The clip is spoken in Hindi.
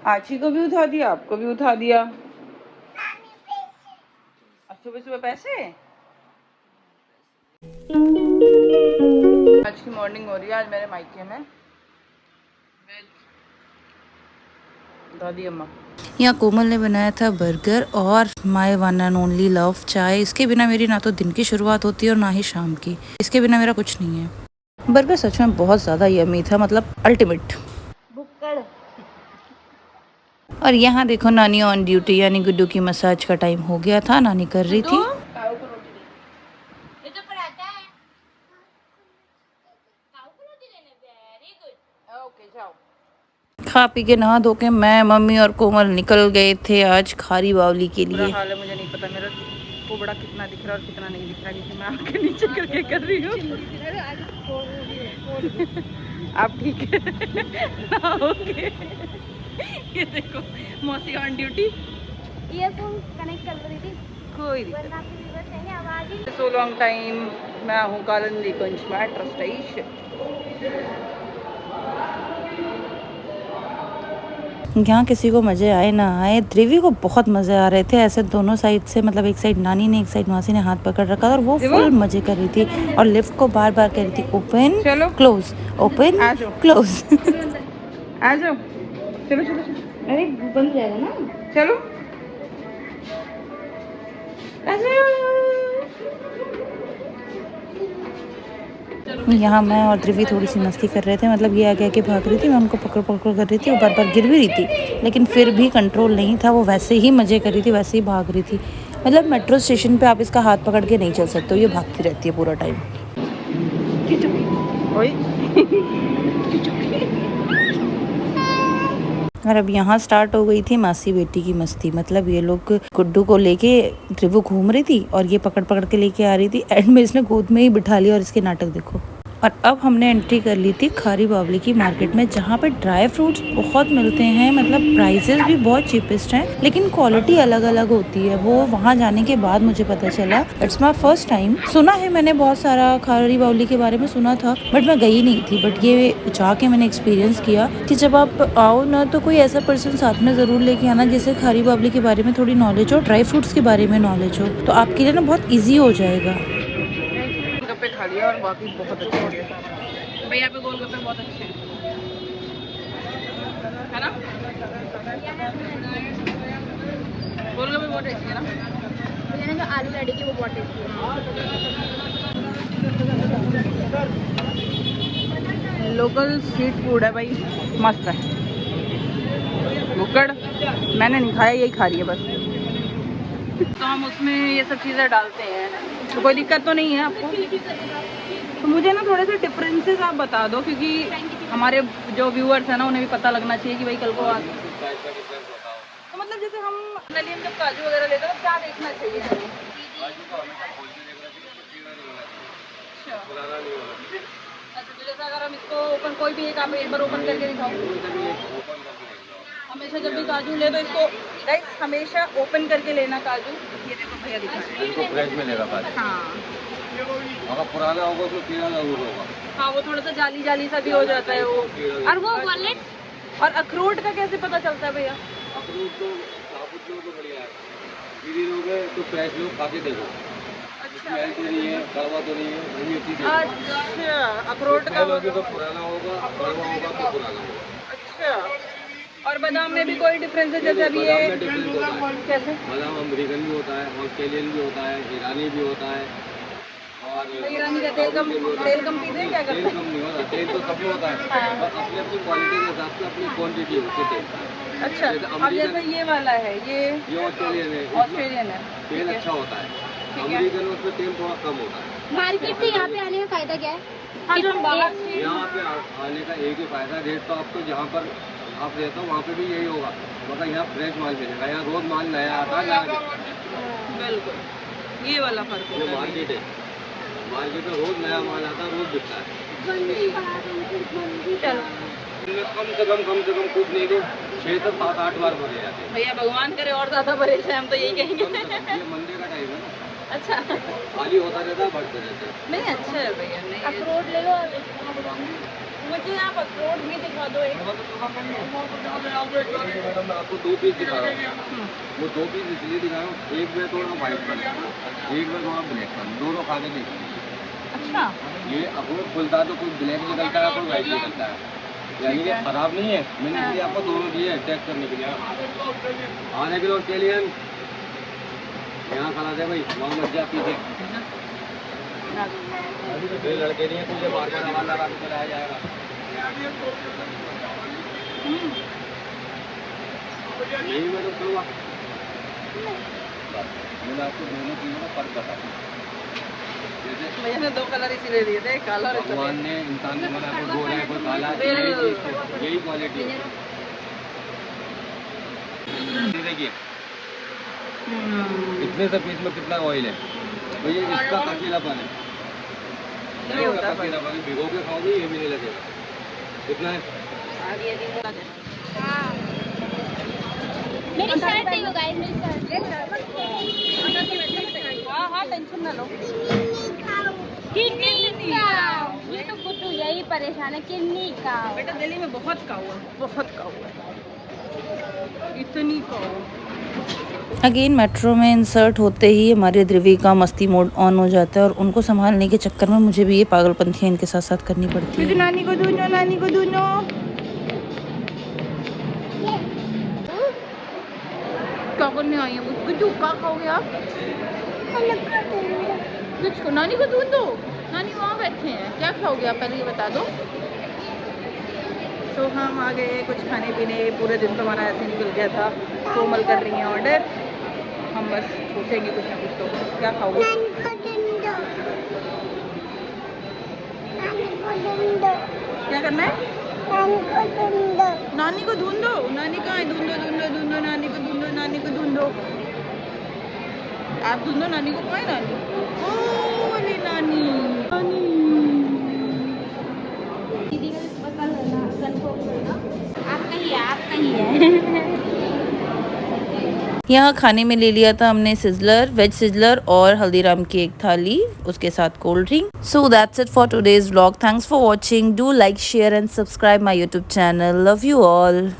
आची को भी उठा दिया, आपको भी उठा दिया। सुबह सुबह पैसे। आज की मॉर्निंग हो रही है आज मेरे मायके में दादी अम्मा। यहाँ कोमल ने बनाया था बर्गर और my one and only love चाय। इसके बिना मेरी ना तो दिन की शुरुआत होती है और ना ही शाम की। इसके बिना मेरा कुछ नहीं है। बर्गर सच में बहुत ज़्यादा यम्मी था, मतलब अल्टीमेट। और यहाँ देखो नानी ऑन ड्यूटी, यानी गुड्डू की मसाज का टाइम हो गया था, नानी कर रही थी। खा पी के नहा धो के मैं, मम्मी और कोमल निकल गए थे आज खारी बावली के लिए। हाल है मुझे नहीं पता मेरा कोबड़ा कितना दिख रहा है और कितना नहीं दिख रहा है, क्योंकि मैं आंखें नीचे करके कर रही हूँ। आप ठीक है? ओके। ये देखो मौसी ऑन ड्यूटी, ईयरफोन कनेक्ट कर रही थी। कोई दिक्कत नहीं। सो लॉन्ग टाइम मैं हूँ कालंदी कुंज मेट्रो स्टेशन। यहाँ किसी को मज़े आए ना आए, ध्रुवी को बहुत मज़े आ रहे थे। ऐसे दोनों साइड से, मतलब एक साइड नानी ने एक साइड मौसी ने हाथ पकड़ रखा और वो फुल मज़े कर रही थी और लिफ्ट को बार बार कह रही थी ओपन क्लोज ओपन क्लोज। आ जाओ चलो चलो। अरे बंद जाएगा ना। चलो यहाँ मैं और ध्रुवी थोड़ी सी मस्ती कर रहे थे, मतलब ये आगे आगे भाग रही थी, मैं उनको पकड़ पकड़ कर रही थी और बार बार गिर भी रही थी, लेकिन फिर भी कंट्रोल नहीं था। वो वैसे ही मज़े कर रही थी, वैसे ही भाग रही थी। मतलब मेट्रो स्टेशन पे आप इसका हाथ पकड़ के नहीं चल सकते हो, ये भागती रहती है पूरा टाइम। और अब यहाँ स्टार्ट हो गई थी मासी बेटी की मस्ती। मतलब ये लोग गुड्डू को लेके ध्रुव घूम रही थी और ये पकड़ पकड़ के लेके आ रही थी। एंड में इसने गोद में ही बिठा लिया और इसके नाटक देखो। और अब हमने एंट्री कर ली थी खारी बावली की मार्केट में, जहाँ पे ड्राई फ्रूट्स बहुत मिलते हैं। मतलब प्राइसेस भी बहुत चीपेस्ट हैं, लेकिन क्वालिटी अलग अलग होती है। वो वहाँ जाने के बाद मुझे पता चला। It's my first time. सुना है मैंने बहुत सारा खारी बावली के बारे में सुना था, बट मैं गई नहीं थी। बट ये जाके मैंने एक्सपीरियंस किया कि जब आप आओ ना, तो कोई ऐसा पर्सन साथ में ज़रूर लेके आना जिसे खारी बावली के बारे में थोड़ी नॉलेज हो, ड्राई फ्रूट्स के बारे में नॉलेज हो, तो आपके लिए ना बहुत ईजी हो जाएगा। गोलगप्पे खा लिया और बाकी बहुत अच्छे हो गए भाई। यहाँ पे गोलगप्पे बहुत अच्छे हैं, है ना? गोलगप्पे बहुत टेस्टी है ना? मुझे ना जो आलू लड़ी की वो बहुत टेस्टी है। लोकल स्ट्रीट फूड है भाई, मस्त है। भुक्कड़ मैंने नहीं खाया, यही खा रही है बस। तो हम उसमें ये सब चीज़ें डालते हैं, तो कोई दिक्कत तो नहीं है आपको? तो मुझे ना थोड़े से डिफरेंसेस आप बता दो, क्योंकि हमारे जो व्यूअर्स हैं ना, उन्हें भी पता लगना चाहिए कि भाई कल को तो मतलब जैसे हम नलियन जब काजू वगैरह लेते हैं तो क्या देखना चाहिए हमें? अच्छा, तो जैसे अगर हम इसको ओपन, कोई भी एक आप एक बार ओपन करके दिखाओ। हमेशा जब भी काजू ले तो इसको गाइस हमेशा ओपन करके लेना काजू। ये देखो भैया दिखा, इनको फ्रेश मिलेगा काजू। हाँ, अगर पुराना होगा तो कीड़ा जरूर होगा। हाँ, वो थोड़ा सा जाली जाली सा भी हो जाता है वो। और वो वॉलेट और अखरोट का कैसे पता चलता है भैया? अखरोट तो साबुत लो तो बढ़िया है, गिरी लोगे तो फ्रेश लो, खा के देखो। अच्छा, तो नहीं है, कड़वा तो नहीं है, वही चीज़ है। अच्छा, अखरोट का लोगे तो पुराना होगा, कड़वा होगा तो पुराना होगा। अच्छा, और बादाम में भी कोई डिफरेंस है? जैसे अभी ये कैसे बादाम अमेरिकन भी होता है, ऑस्ट्रेलियन भी होता है, ईरानी भी होता है। और ईरानी का तेल कम पीते हैं, क्या करते हैं? तेल कम नहीं होता, तेल तो सब होता है, बस अपनी अपनी क्वालिटी के हिसाब से अपनी क्वांटिटी होती है तेल। अच्छा, अब जैसे ये वाला है, ये ऑस्ट्रेलियन है, तेल अच्छा होता है। अमेरिकन उसमें तेल थोड़ा कम होता है। मार्केट से यहाँ पे आने का फायदा क्या है? हाँ, जो बाहर से यहाँ पे आने का एक ही फायदा, रेट तो आपको जहाँ पर आप रहते हो वहाँ पे भी यही होगा, मगर यहाँ फ्रेश माल मिलेगा। यहाँ रोज माल नया आता है। बिल्कुल, ये वाला फर्क है। मार्केट है, मार्केट में रोज नया माल आता है, रोज बिकता है। चलो कम से कम कुछ नहीं तो 6 से 7-8 बार भरे जाते हैं। भैया भगवान करे और ज़्यादा भरे जाए, हम तो यही कहेंगे। ये मंदिर का टाइम है ना। अच्छा, खाली होता रहता है, बढ़ते रहते हैं। नहीं अच्छा है भैया, नहीं अखरोट ले लो। मुझे आप अखरोट भी दिखा दो एक। मैडम मैं आपको 2 पीस दिखा रहा हूँ। वो 2 पीस इसलिए दिखा रहा हूँ, एक में थोड़ा व्हाइट कलर, एक में थोड़ा ब्लैक कलर, दोनों खा के देखिए। अच्छा ये अखरोट खुलता है तो कोई ब्लैक निकलता है, कोई व्हाइट निकलता है, यानी कि खराब नहीं है। मैंने इसलिए आपको दोनों दिए हैं टेस्ट करने के लिए। आधे किलो ऑस्ट्रेलियन यहाँ खड़ा दे भाई, वहाँ मत जा पीछे। ये लड़के नहीं है, तुझे बार बार आवाज लगा के चलाया जाएगा। यही मैं तो करूँगा। मैंने आपको दोनों चीज़ों का फर्क बताया। भैया ने 2 कलर इसीलिए दिए थे, काला और भगवान ने इंसान को बना कोई गोरा है, कोई काला है, यही क्वालिटी है। देखिए इतने से पीस में कितना ऑयल है, तो ये इसका कसीलापन है। ये होता है कसीलापन भिगो के खाओगे ये भी नहीं लगेगा। कितना है? मेरी शर्ट देखो गाइस, मेरी शर्ट। हाँ हाँ टेंशन ना लो। किन्नी का ये तो गुड्डू यही परेशान है, किन्नी का। बेटा दिल्ली में बहुत काऊ है, बहुत काऊ है, इतनी काऊ। अगेन मेट्रो में इंसर्ट होते ही हमारे ध्रुवी का मस्ती मोड ऑन हो जाता है और उनको संभालने के चक्कर में मुझे भी ये पागलपंथियाँ इनके साथ साथ करनी पड़ती है। नानी को दूनो, नानी को दूनो। क्या करने आई है गुड्डू? क्या खाओगे आप? किसको? नानी को दूध दो। नानी वहाँ बैठे हैं, क्या खाओगे आप पहले ये बता दो। तो हम आ गए कुछ खाने पीने, पूरे दिन तो हमारा ऐसे निकल गया था। कोमल कर रही हैं ऑर्डर, हम बस पूछेंगे कुछ ना कुछ। तो क्या खाओगे? क्या करना है? नानी को ढूंढो। नानी कहाँ है? ढूंढो ढूंढो ढूंढो, नानी को ढूंढो, नानी को ढूंढो। आप ढूंढो नानी को। कहाँ है नानी? ओ वाली नानी, नानी। दीदी का पता करना, कंफर्म करना। आपका ही है। यहाँ खाने में ले लिया था हमने सिजलर, वेज सिजलर और हल्दीराम की एक थाली, उसके साथ cold drink. So that's it for today's vlog. Thanks for watching. Do like, share and subscribe my YouTube channel. Love you all.